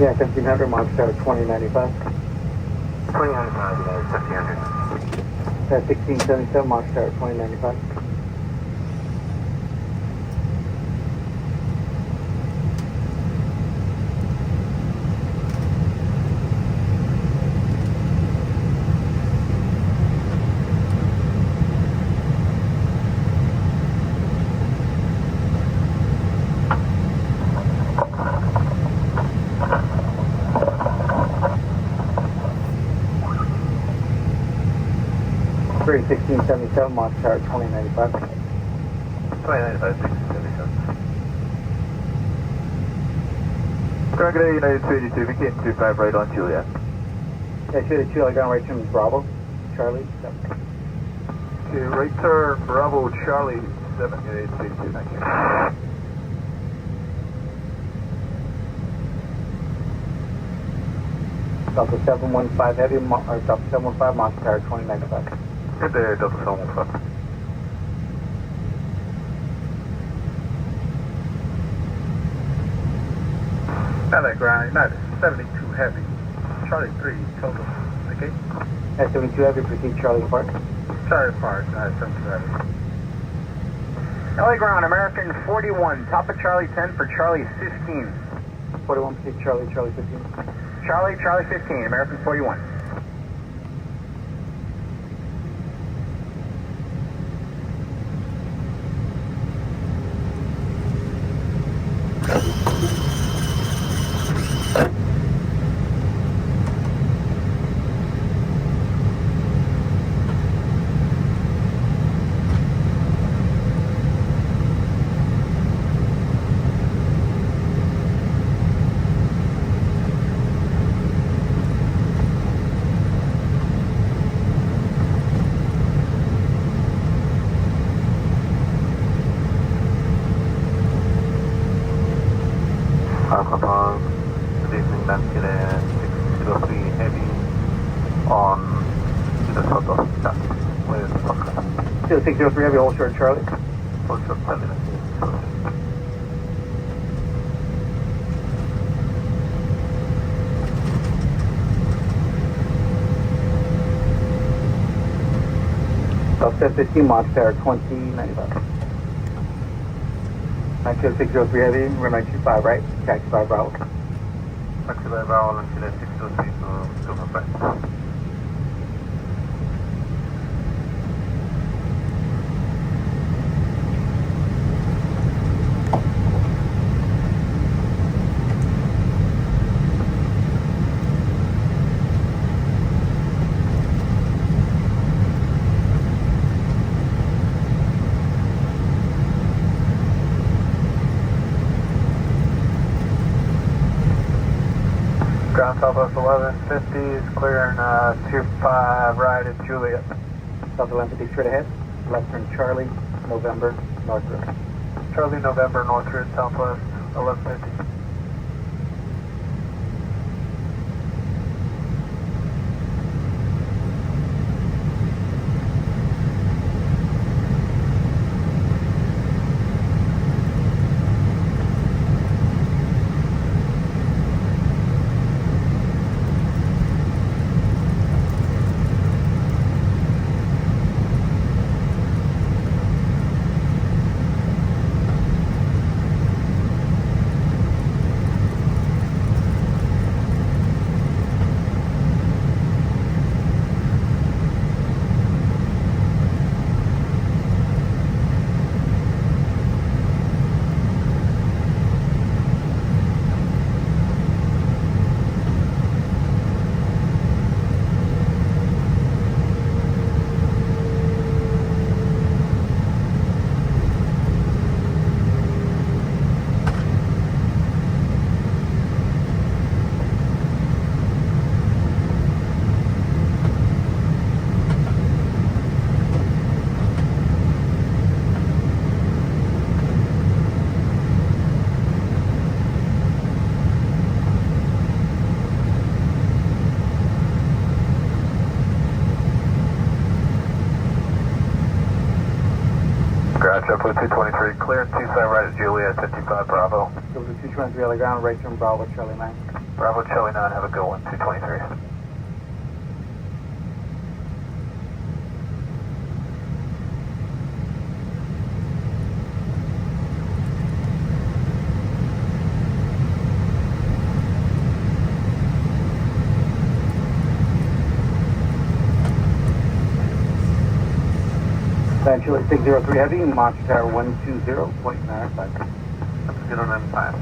Yeah, 1500, Mach Tower 2095. 2095, United 1500. 1677, Mach Tower 2095. Three 1677, Mach Tower 2095. 2095, 1677. Target United 282, begin 25 right on Juliet. Yeah, should have Charlie gone right to Bravo. Charlie. Yep. Okay, right turn, Bravo, Charlie, 7, United 282, thank you. Delta 715 Heavy, or Delta 715, Mach Tower 2095. Good there, Delta 715. Hello, ground, United 72 Heavy, Charlie 3, total, okay? S72 Heavy, proceed Charlie Park. Charlie Park, United 72 Heavy. LA ground, American 41, top of Charlie 10 for Charlie 15. 41, proceed Charlie 15. Charlie 15, American 41. Alpha, good evening, Nancy 603 Heavy on the south of Chat with Foxtrot. 603 Heavy, hold short Charlie. Foxtrot 10 minutes. Delta 15, Mach Tower 2095. 603 Heavy, we're 925, right? Taxi 5 Bravo. Taxi by Bravo, Nancy 603 to Silver. Ground Southwest 1150 is clearing 25 right at Juliet. South 1150 straight ahead. Left turn Charlie, November, North Road. Charlie November, North Route, Southwest 1150. JetBlue 223, clear, 27 right at Juliet, 55 Bravo. JetBlue 223 on the ground, right turn Bravo, Charlie 9. Bravo Charlie 9, have a go 1223. Chile Stig 03 Heavy, Monster Tower 120.95. 095.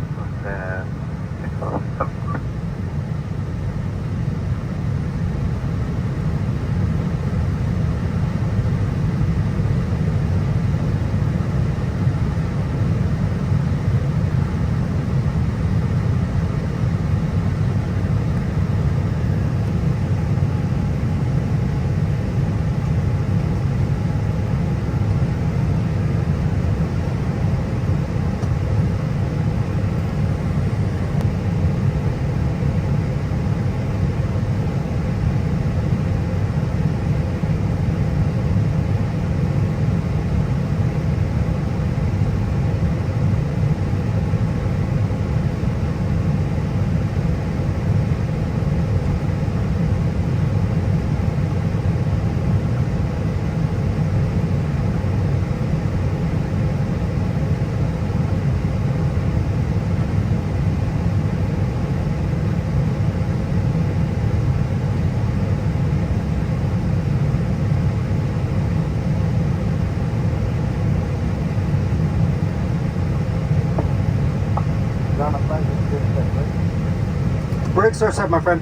Brakes are set, my friend.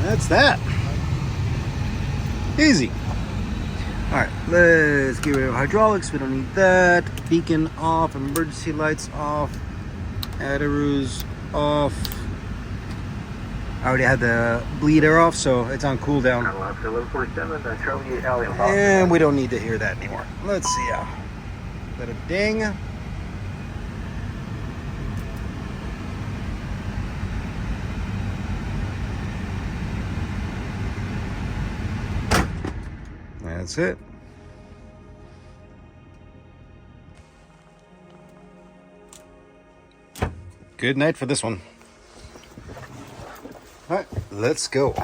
That's that. Easy. Alright, let's get rid of hydraulics. We don't need that. Beacon off, emergency lights off, Adaroos off. I already had the bleeder off, so it's on cooldown. 1147, Charlie Alley. And we don't need to hear that anymore. Let's see. Let it ding. That's it. Good night for this one. All right, let's go.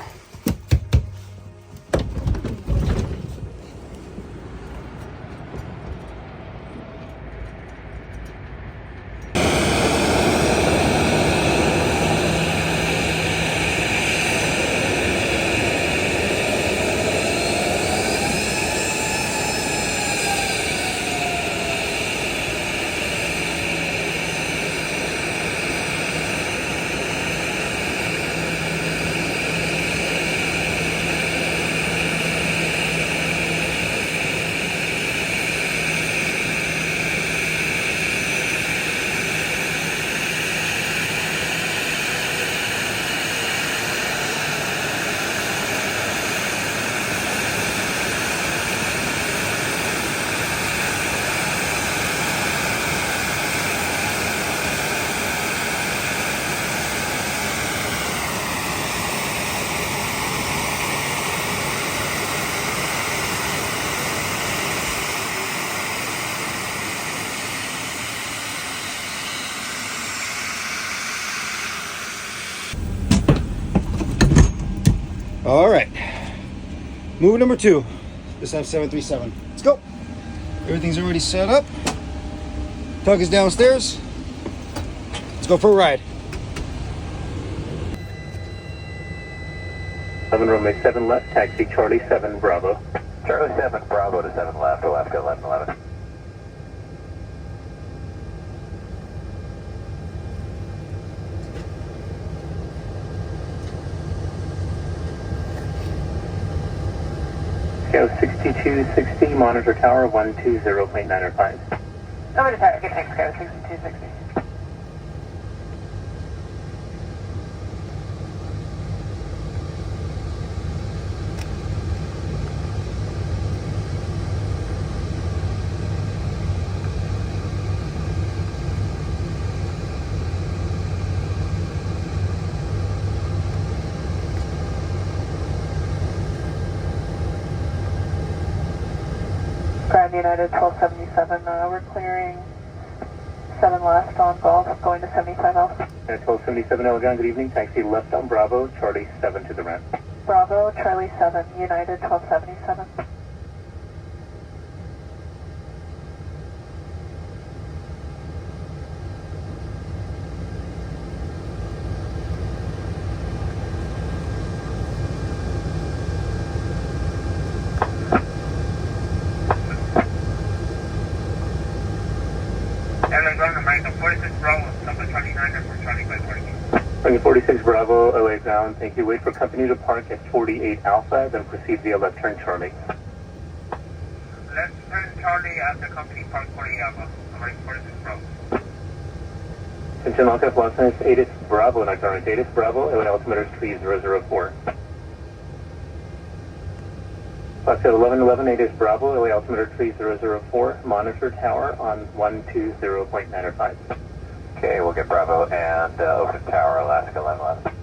All right, move number 2. This time 737. Let's go. Everything's already set up. Tug is downstairs. Let's go for a ride. 7 runway 7 left, taxi Charlie 7 Bravo. Charlie 7, Bravo to 7 left, Alaska 1111. Go 6260, monitor tower 120.905. Over to target, thanks, go 6260. United 1277, we're clearing 7 left on Golf, going to 75 Alpha. 1277 Elegant, good evening. Taxi left on Bravo, Charlie 7 to the ramp. Bravo, Charlie 7, United 1277. Aviation, American 46 Bravo, number 29 for Charlie by 42. 46 Bravo, LA ground. Thank you. Wait for company to park at 48 Alpha, then proceed via left turn Charlie. Left turn Charlie at the company park 48 Alpha, American 46 Bravo. Attention Los Angeles, 8 is Bravo, not current. 8 is Bravo, LA altimeter 3004. Foxtrot 1111, 8 is Bravo, LA altimeter 3004, monitor tower on 120.95. Okay, we'll get Bravo and over to Tower, Alaska 1111.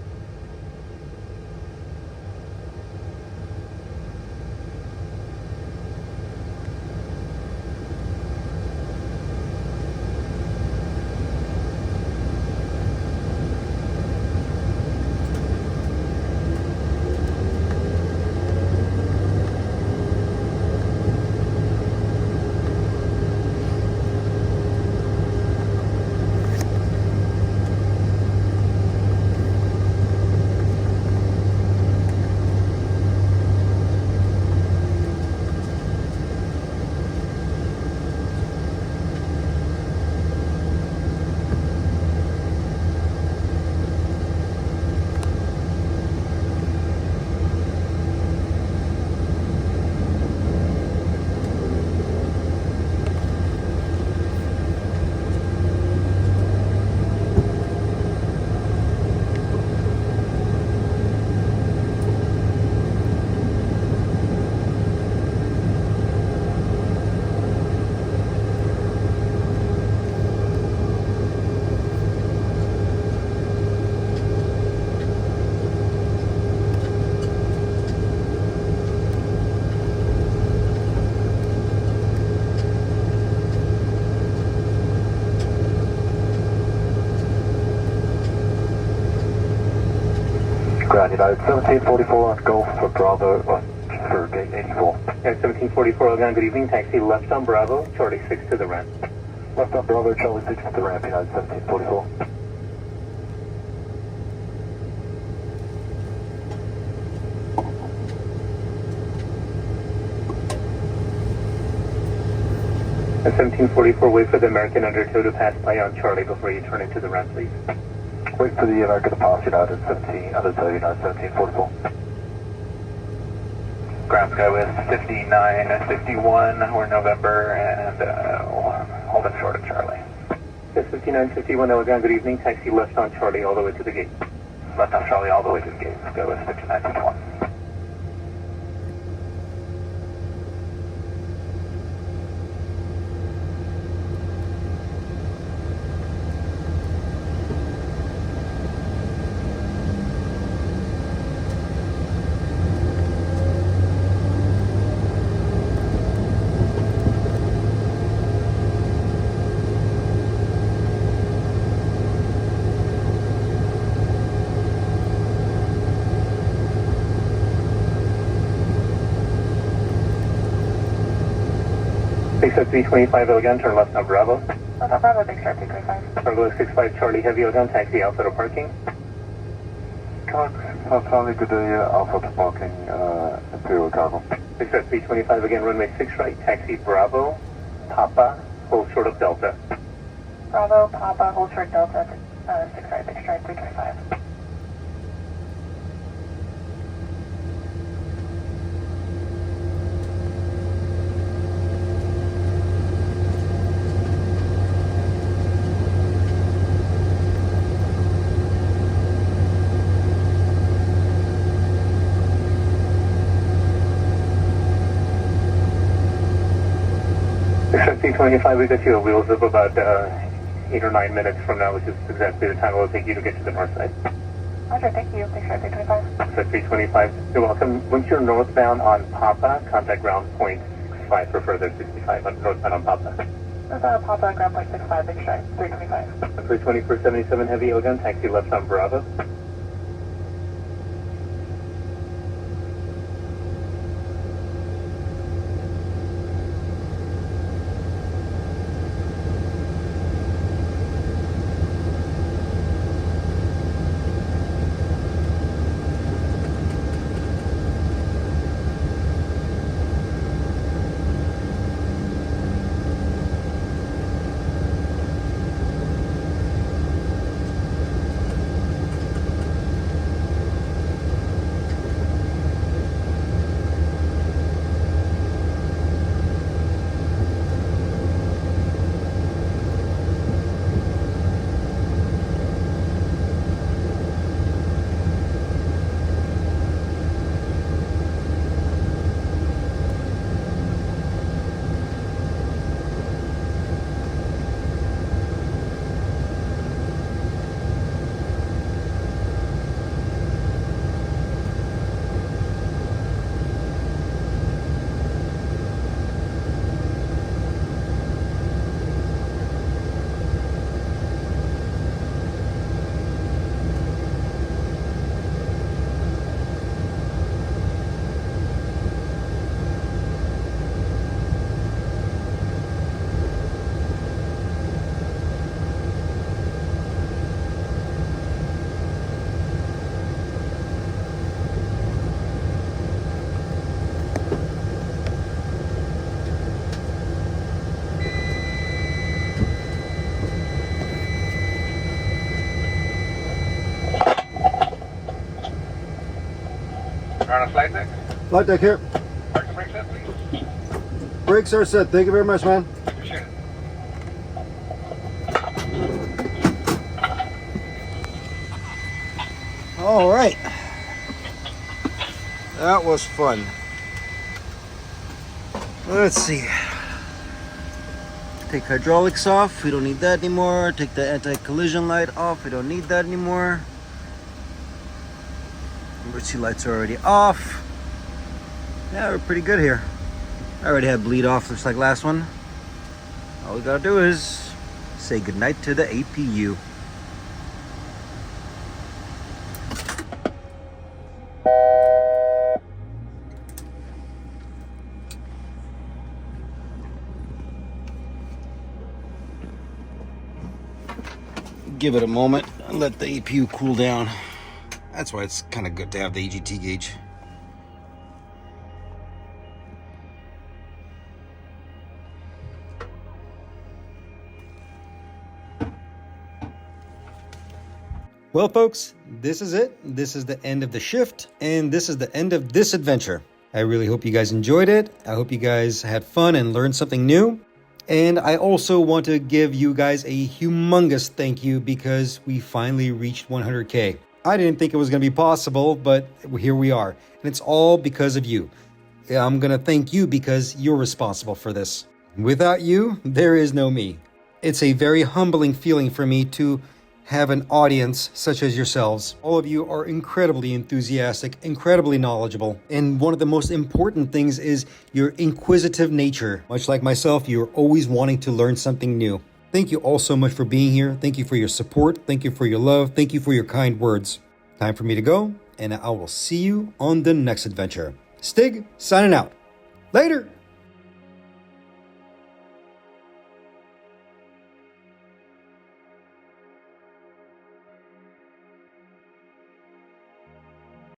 Ground United 1744 on Golf for Bravo for gate 84. At 1744 Elegant, good evening. Taxi left on Bravo, Charlie 6 to the ramp. Left on Bravo, Charlie 6 to the ramp, United 1744. At 1744, wait for the American undertow to pass by on Charlie before you turn into the ramp, please. Wait for the American to pass United 17, undertow United 1744. Ground sky with 5951, we're November, and hold it short of Charlie. At 5951 Elegant, good evening. Taxi left on Charlie all the way to the gate. Left on Charlie all the way to the gate, go with 5951. Big Star 325 Elegant, turn left on Bravo. Left on Bravo, Big Star 325. Cargo 65 Charlie Heavy Elegant, taxi Alpha to parking. Charlie, good day, Alpha to parking, Imperial Cargo. Big Star 325 again, runway 6 right, taxi Bravo, Papa, hold short of Delta. Bravo, Papa, hold short Delta, 6 right, Big Star 325. Big Star 325, we got you wheels up about 8 or 9 minutes from now, which is exactly the time it will take you to get to the north side. Roger, thank you. Big Star 325. Big Star 325, you're welcome. Once you're northbound on Papa, contact ground point 65 for further 65 on northbound on Papa. Papa, ground point 65, big strike, 325. 320 for 77 heavy Ogun, taxi left on Bravo. We're on a flight deck. Flight deck here. Park brake set, please. Brakes are set. Thank you very much, man. Appreciate it. All right. That was fun. Let's see. Take hydraulics off. We don't need that anymore. Take the anti-collision light off. We don't need that anymore. Emergency lights are already off. Yeah, we're pretty good here. I already had bleed off just like last one. All we gotta do is say goodnight to the APU. Give it a moment and let the APU cool down. That's why it's kind of good to have the EGT gauge. Well, folks, this is it. This is the end of the shift, and this is the end of this adventure. I really hope you guys enjoyed it. I hope you guys had fun and learned something new. And I also want to give you guys a humongous thank you because we finally reached 100K. I didn't think it was going to be possible, but here we are. And it's all because of you. I'm going to thank you because you're responsible for this. Without you, there is no me. It's a very humbling feeling for me to have an audience such as yourselves. All of you are incredibly enthusiastic, incredibly knowledgeable. And one of the most important things is your inquisitive nature. Much like myself, you're always wanting to learn something new. Thank you all so much for being here. Thank you for your support. Thank you for your love. Thank you for your kind words. Time for me to go, and I will see you on the next adventure. Stig, signing out. Later!